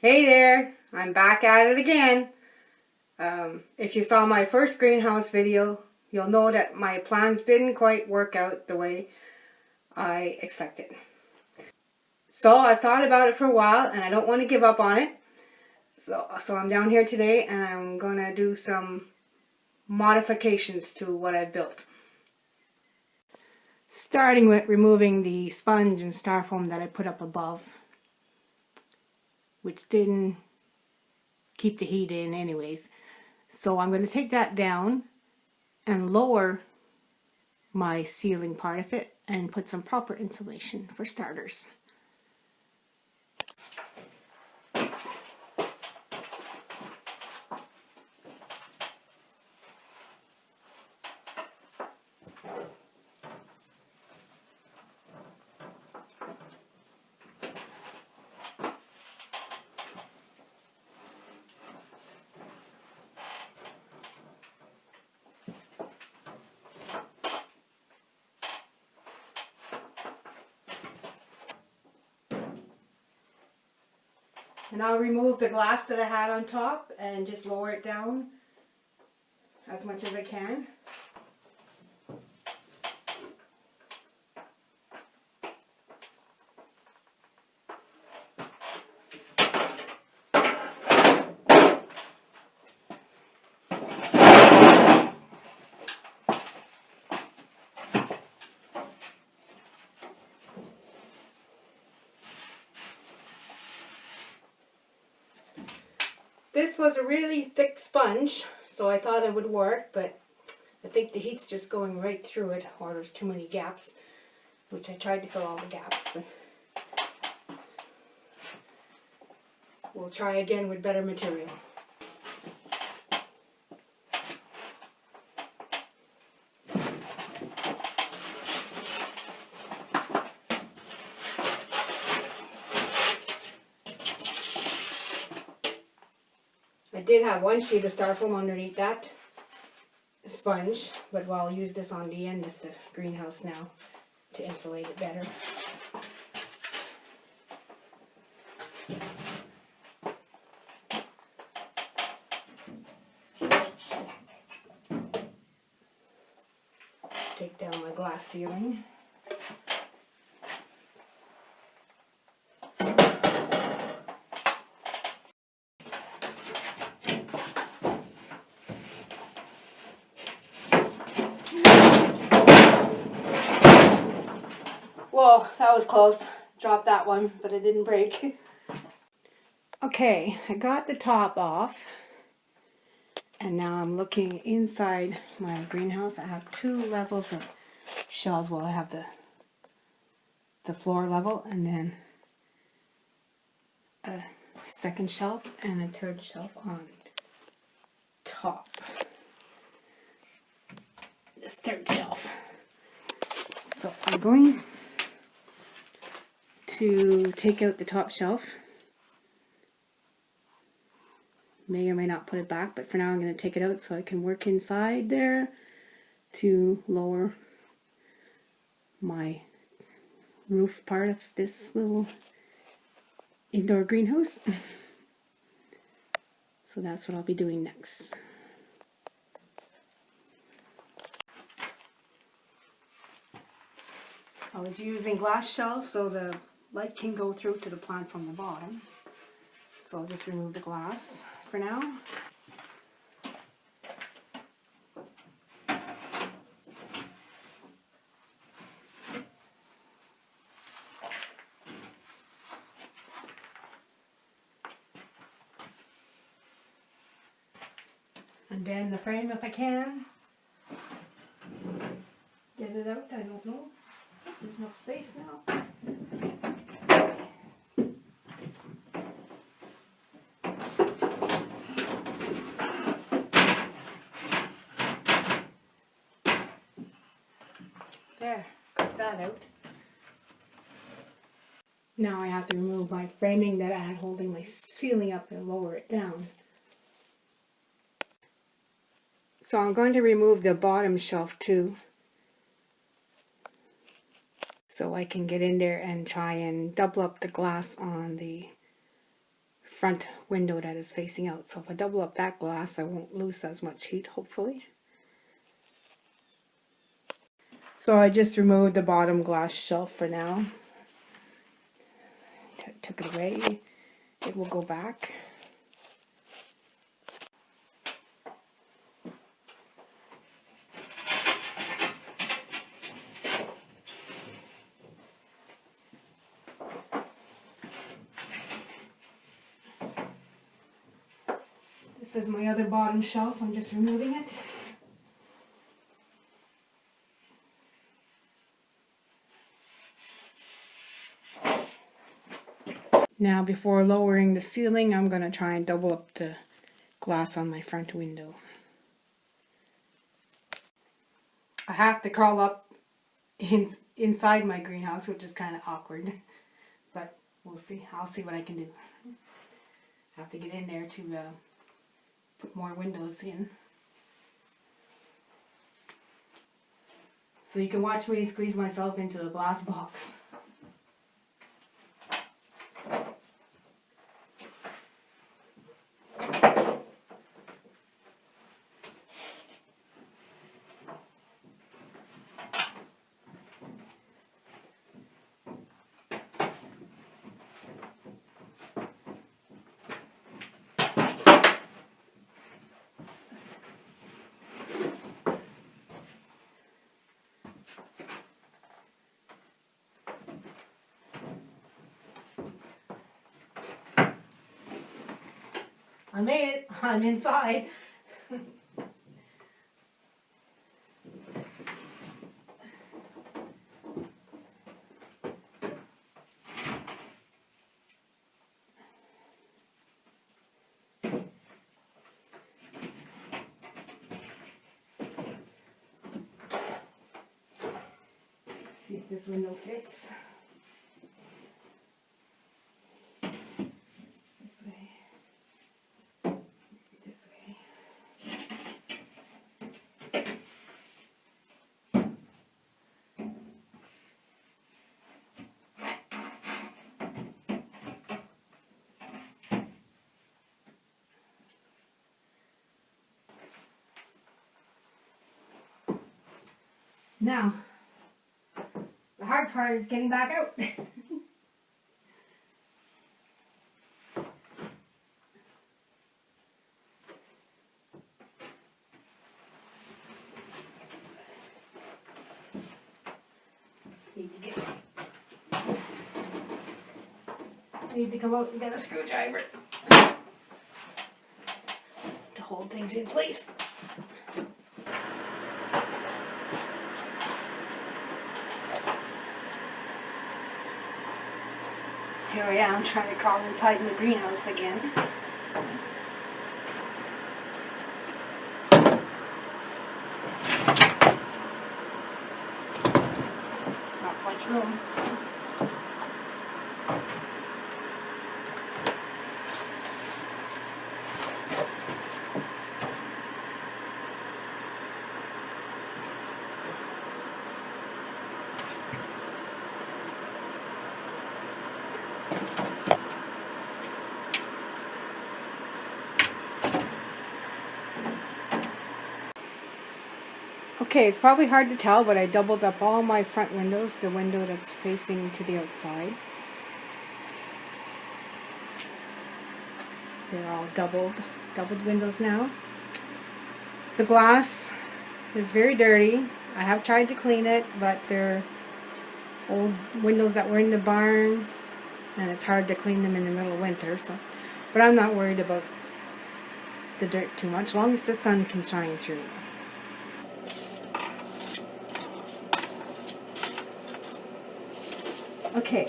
Hey there, I'm back at it again. If you saw my first greenhouse video, you'll know that my plans didn't quite work out the way I expected. So I've thought about it for a while and I don't want to give up on it. So I'm down here today and I'm going to do some modifications to what I've built. Starting with removing the sponge and styrofoam that I put up above, which didn't keep the heat in anyways. So I'm going to take that down and lower my ceiling part of it and put some proper insulation for starters. And I'll remove the glass that I had on top and just lower it down as much as I can. This was a really thick sponge, so I thought it would work, but I think the heat's just going right through it, or there's too many gaps, which I tried to fill all the gaps, but we'll try again with better material. I did have one sheet of styrofoam underneath that sponge, but I'll use this on the end of the greenhouse now to insulate it better. Take down my glass ceiling. Whoa, that was close. Dropped that one, but it didn't break. Okay, I got the top off. And now I'm looking inside my greenhouse. I have two levels of shelves. Well, I have the floor level and then a second shelf and a third shelf on top. This third shelf. So I'm going to take out the top shelf. May or may not put it back, but for now I'm going to take it out so I can work inside there to lower my roof part of this little indoor greenhouse. So that's what I'll be doing next. I was using glass shells so the light can go through to the plants on the bottom. So I'll just remove the glass for now. And then the frame if I can. Get it out, I don't know. There's no space now. There, got that out. Now I have to remove my framing that I had holding my ceiling up and lower it down. So I'm going to remove the bottom shelf too, so I can get in there and try and double up the glass on the front window that is facing out. So if I double up that glass, I won't lose as much heat, hopefully. So I just removed the bottom glass shelf for now. Took it away. It will go back. This is my other bottom shelf. I'm just removing it. Now before lowering the ceiling, I'm going to try and double up the glass on my front window. I have to crawl up inside my greenhouse, which is kind of awkward, but we'll see. I'll see what I can do. I have to get in there to put more windows in. So you can watch me squeeze myself into the glass box. I made it. I'm inside. See if this window fits. This way. This way. Now, the hard part is getting back out. Need to come out and get a screwdriver to hold things in place. Here I am trying to crawl inside in the greenhouse again. Not much room. Okay, it's probably hard to tell, but I doubled up all my front windows, the window that's facing to the outside. They're all doubled windows now. The glass is very dirty. I have tried to clean it, but they're old windows that were in the barn, and it's hard to clean them in the middle of winter. But I'm not worried about the dirt too much, as long as the sun can shine through. Okay,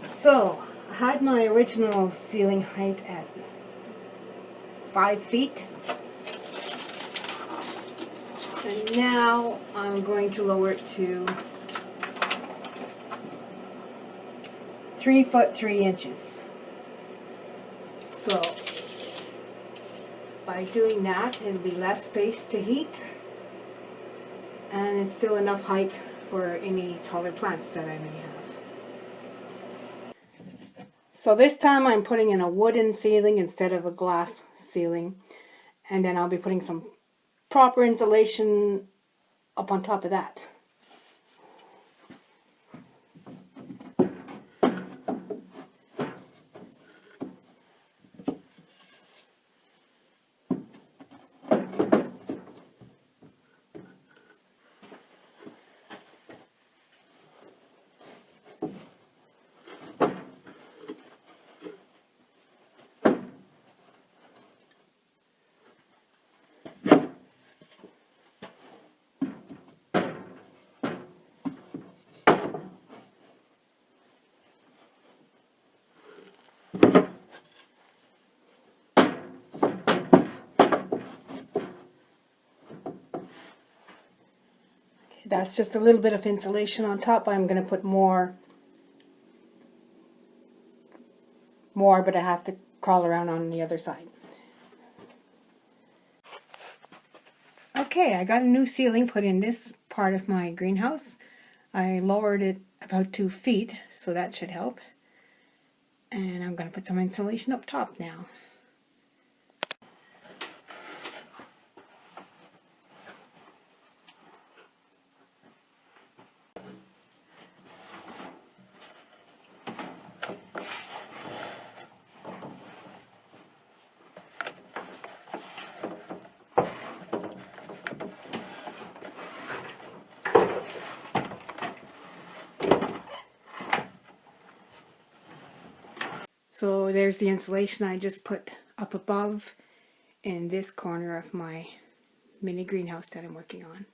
so I had my original ceiling height at 5 feet, and now I'm going to lower it to 3 foot 3 inches. So by doing that, it'll be less space to heat, and it's still enough height for any taller plants that I may have. So this time I'm putting in a wooden ceiling instead of a glass ceiling. And then I'll be putting some proper insulation up on top of that. That's just a little bit of insulation on top. I'm going to put more, but I have to crawl around on the other side. Okay, I got a new ceiling put in this part of my greenhouse. I lowered it about 2 feet, so that should help. And I'm going to put some insulation up top now. So there's the insulation I just put up above in this corner of my mini greenhouse that I'm working on.